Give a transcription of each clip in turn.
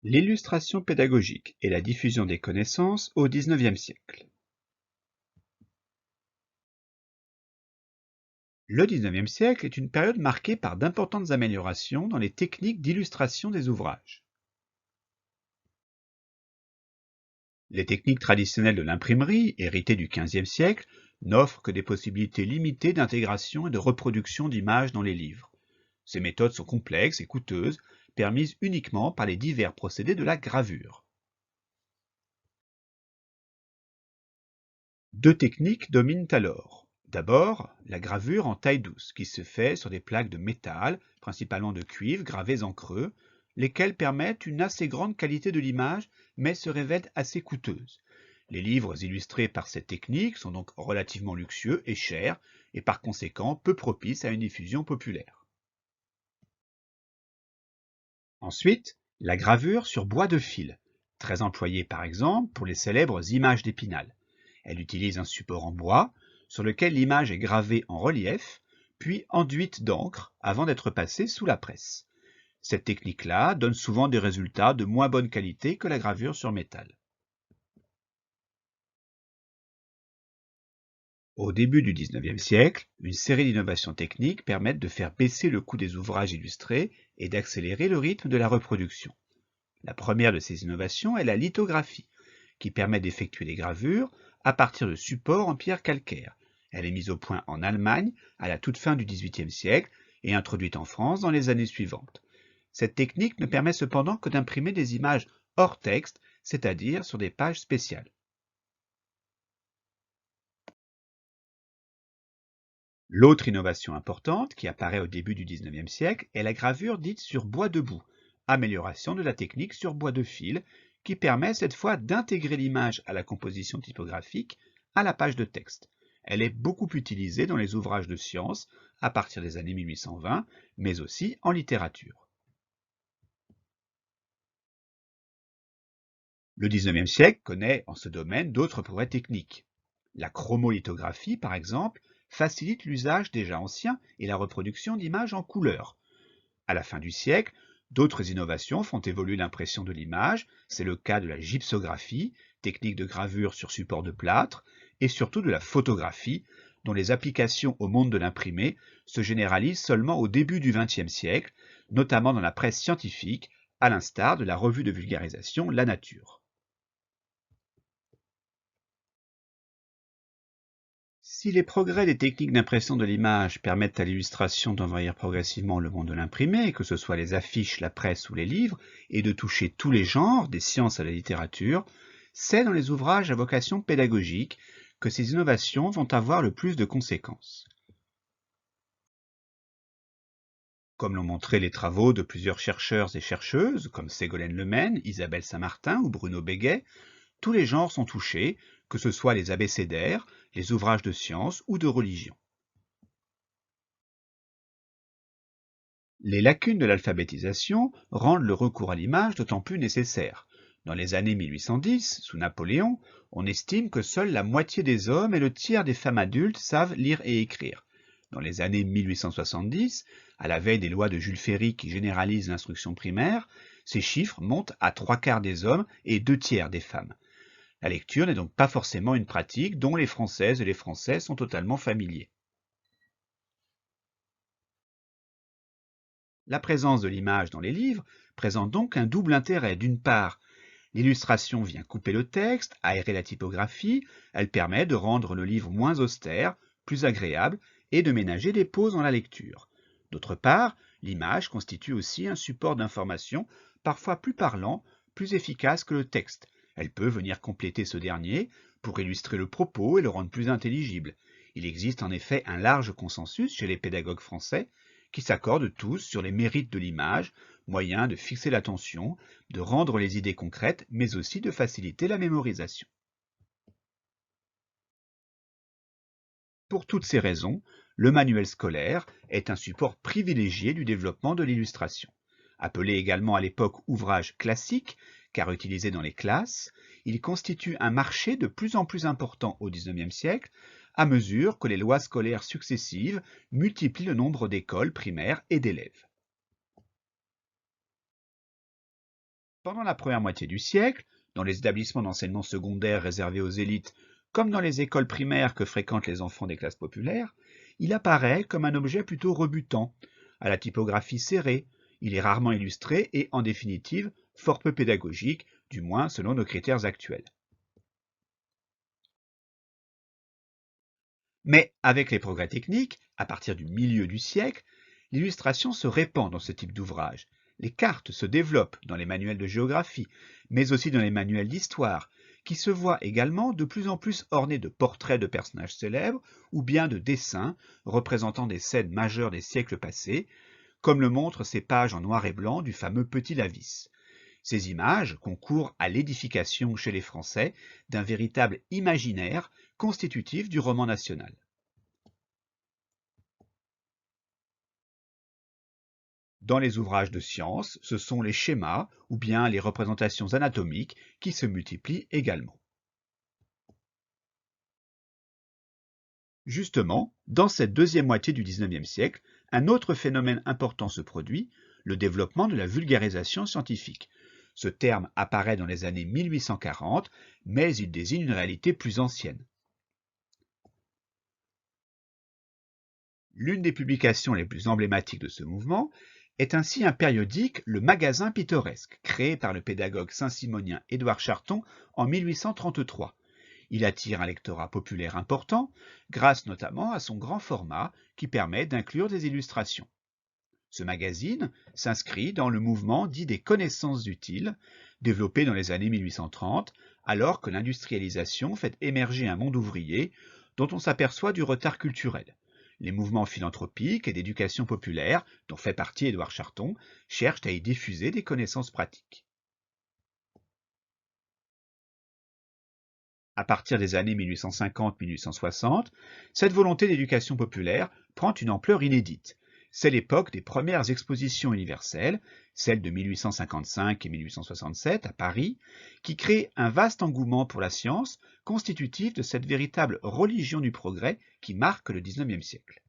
L'illustration pédagogique et la diffusion des connaissances au XIXe siècle. Le XIXe siècle est une période marquée par d'importantes améliorations dans les techniques d'illustration des ouvrages. Les techniques traditionnelles de l'imprimerie, héritées du XVe siècle, n'offrent que des possibilités limitées d'intégration et de reproduction d'images dans les livres. Ces méthodes sont complexes et coûteuses, permises uniquement par les divers procédés de la gravure. Deux techniques dominent alors. D'abord, la gravure en taille douce, qui se fait sur des plaques de métal, principalement de cuivre, gravées en creux, lesquelles permettent une assez grande qualité de l'image, mais se révèlent assez coûteuses. Les livres illustrés par cette technique sont donc relativement luxueux et chers, et par conséquent peu propices à une diffusion populaire. Ensuite, la gravure sur bois de fil, très employée par exemple pour les célèbres images d'Épinal. Elle utilise un support en bois sur lequel l'image est gravée en relief, puis enduite d'encre avant d'être passée sous la presse. Cette technique-là donne souvent des résultats de moins bonne qualité que la gravure sur métal. Au début du XIXe siècle, une série d'innovations techniques permettent de faire baisser le coût des ouvrages illustrés et d'accélérer le rythme de la reproduction. La première de ces innovations est la lithographie, qui permet d'effectuer des gravures à partir de supports en pierre calcaire. Elle est mise au point en Allemagne à la toute fin du XVIIIe siècle et introduite en France dans les années suivantes. Cette technique ne permet cependant que d'imprimer des images hors texte, c'est-à-dire sur des pages spéciales. L'autre innovation importante qui apparaît au début du XIXe siècle est la gravure dite sur bois debout, amélioration de la technique sur bois de fil, qui permet cette fois d'intégrer l'image à la composition typographique à la page de texte. Elle est beaucoup utilisée dans les ouvrages de sciences à partir des années 1820, mais aussi en littérature. Le XIXe siècle connaît en ce domaine d'autres progrès techniques. La chromolithographie, par exemple, facilite l'usage déjà ancien et la reproduction d'images en couleur. À la fin du siècle, d'autres innovations font évoluer l'impression de l'image, c'est le cas de la gypsographie, technique de gravure sur support de plâtre, et surtout de la photographie, dont les applications au monde de l'imprimé se généralisent seulement au début du XXe siècle, notamment dans la presse scientifique, à l'instar de la revue de vulgarisation La Nature. Si les progrès des techniques d'impression de l'image permettent à l'illustration d'envahir progressivement le monde de l'imprimé, que ce soit les affiches, la presse ou les livres, et de toucher tous les genres, des sciences à la littérature, c'est dans les ouvrages à vocation pédagogique que ces innovations vont avoir le plus de conséquences. Comme l'ont montré les travaux de plusieurs chercheurs et chercheuses, comme Ségolène Lemaine, Isabelle Saint-Martin ou Bruno Béguet, tous les genres sont touchés, que ce soit les abécédaires, les ouvrages de sciences ou de religion. Les lacunes de l'alphabétisation rendent le recours à l'image d'autant plus nécessaire. Dans les années 1810, sous Napoléon, on estime que seule la moitié des hommes et le tiers des femmes adultes savent lire et écrire. Dans les années 1870, à la veille des lois de Jules Ferry qui généralisent l'instruction primaire, ces chiffres montent à 3/4 des hommes et 2/3 des femmes. La lecture n'est donc pas forcément une pratique dont les Françaises et les Français sont totalement familiers. La présence de l'image dans les livres présente donc un double intérêt. D'une part, l'illustration vient couper le texte, aérer la typographie, elle permet de rendre le livre moins austère, plus agréable et de ménager des pauses dans la lecture. D'autre part, l'image constitue aussi un support d'information parfois plus parlant, plus efficace que le texte. Elle peut venir compléter ce dernier pour illustrer le propos et le rendre plus intelligible. Il existe en effet un large consensus chez les pédagogues français qui s'accordent tous sur les mérites de l'image, moyen de fixer l'attention, de rendre les idées concrètes, mais aussi de faciliter la mémorisation. Pour toutes ces raisons, le manuel scolaire est un support privilégié du développement de l'illustration. Appelé également à l'époque ouvrage classique, car utilisé dans les classes, il constitue un marché de plus en plus important au XIXe siècle, à mesure que les lois scolaires successives multiplient le nombre d'écoles primaires et d'élèves. Pendant la première moitié du siècle, dans les établissements d'enseignement secondaire réservés aux élites, comme dans les écoles primaires que fréquentent les enfants des classes populaires, il apparaît comme un objet plutôt rebutant, à la typographie serrée. Il est rarement illustré et, en définitive, fort peu pédagogique, du moins selon nos critères actuels. Mais avec les progrès techniques, à partir du milieu du siècle, l'illustration se répand dans ce type d'ouvrage. Les cartes se développent dans les manuels de géographie, mais aussi dans les manuels d'histoire, qui se voient également de plus en plus ornés de portraits de personnages célèbres ou bien de dessins représentant des scènes majeures des siècles passés, comme le montrent ces pages en noir et blanc du fameux Petit Lavis. Ces images concourent à l'édification chez les Français d'un véritable imaginaire constitutif du roman national. Dans les ouvrages de science, ce sont les schémas ou bien les représentations anatomiques qui se multiplient également. Justement, dans cette deuxième moitié du XIXe siècle, un autre phénomène important se produit, le développement de la vulgarisation scientifique. Ce terme apparaît dans les années 1840, mais il désigne une réalité plus ancienne. L'une des publications les plus emblématiques de ce mouvement est ainsi un périodique, le Magasin pittoresque, créé par le pédagogue saint-simonien Édouard Charton en 1833. Il attire un lectorat populaire important, grâce notamment à son grand format qui permet d'inclure des illustrations. Ce magazine s'inscrit dans le mouvement dit des connaissances utiles, développé dans les années 1830, alors que l'industrialisation fait émerger un monde ouvrier dont on s'aperçoit du retard culturel. Les mouvements philanthropiques et d'éducation populaire, dont fait partie Édouard Charton, cherchent à y diffuser des connaissances pratiques. À partir des années 1850-1860, cette volonté d'éducation populaire prend une ampleur inédite. C'est l'époque des premières expositions universelles, celles de 1855 et 1867 à Paris, qui créent un vaste engouement pour la science, constitutif de cette véritable religion du progrès qui marque le XIXe siècle.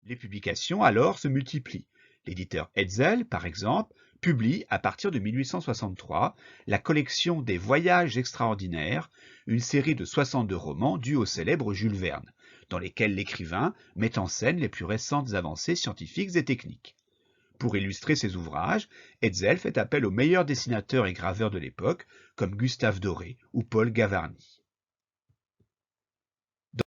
Les publications alors se multiplient. L'éditeur Hetzel, par exemple, publie à partir de 1863 la collection des Voyages extraordinaires, une série de 62 romans dus au célèbre Jules Verne, dans lesquels l'écrivain met en scène les plus récentes avancées scientifiques et techniques. Pour illustrer ses ouvrages, Hetzel fait appel aux meilleurs dessinateurs et graveurs de l'époque, comme Gustave Doré ou Paul Gavarni. Dans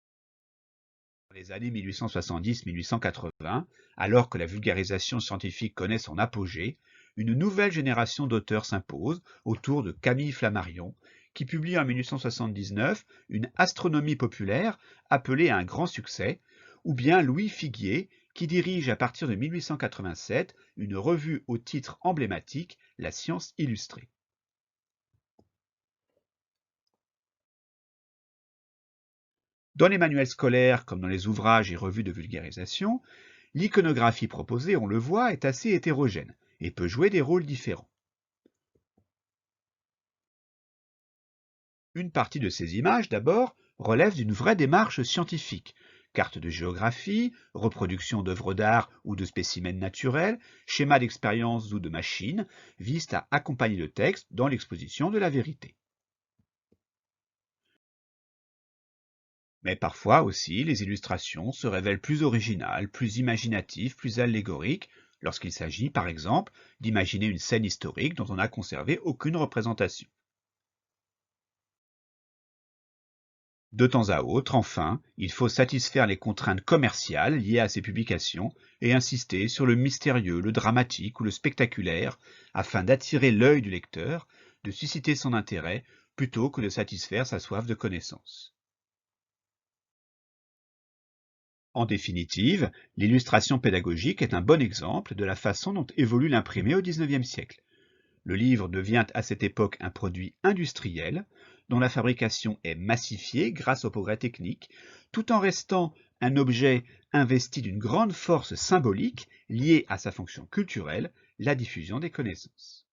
les années 1870-1880, alors que la vulgarisation scientifique connaît son apogée, une nouvelle génération d'auteurs s'impose autour de Camille Flammarion, qui publie en 1879 une astronomie populaire appelée à un grand succès, ou bien Louis Figuier, qui dirige à partir de 1887 une revue au titre emblématique, La Science illustrée. Dans les manuels scolaires comme dans les ouvrages et revues de vulgarisation, l'iconographie proposée, on le voit, est assez hétérogène et peut jouer des rôles différents. Une partie de ces images, d'abord, relève d'une vraie démarche scientifique. Cartes de géographie, reproduction d'œuvres d'art ou de spécimens naturels, schémas d'expériences ou de machines, visent à accompagner le texte dans l'exposition de la vérité. Mais parfois aussi, les illustrations se révèlent plus originales, plus imaginatives, plus allégoriques, lorsqu'il s'agit, par exemple, d'imaginer une scène historique dont on n'a conservé aucune représentation. De temps à autre, enfin, il faut satisfaire les contraintes commerciales liées à ces publications et insister sur le mystérieux, le dramatique ou le spectaculaire afin d'attirer l'œil du lecteur, de susciter son intérêt, plutôt que de satisfaire sa soif de connaissance. En définitive, l'illustration pédagogique est un bon exemple de la façon dont évolue l'imprimé au XIXe siècle. Le livre devient à cette époque un produit industriel dont la fabrication est massifiée grâce au progrès technique, tout en restant un objet investi d'une grande force symbolique liée à sa fonction culturelle, la diffusion des connaissances.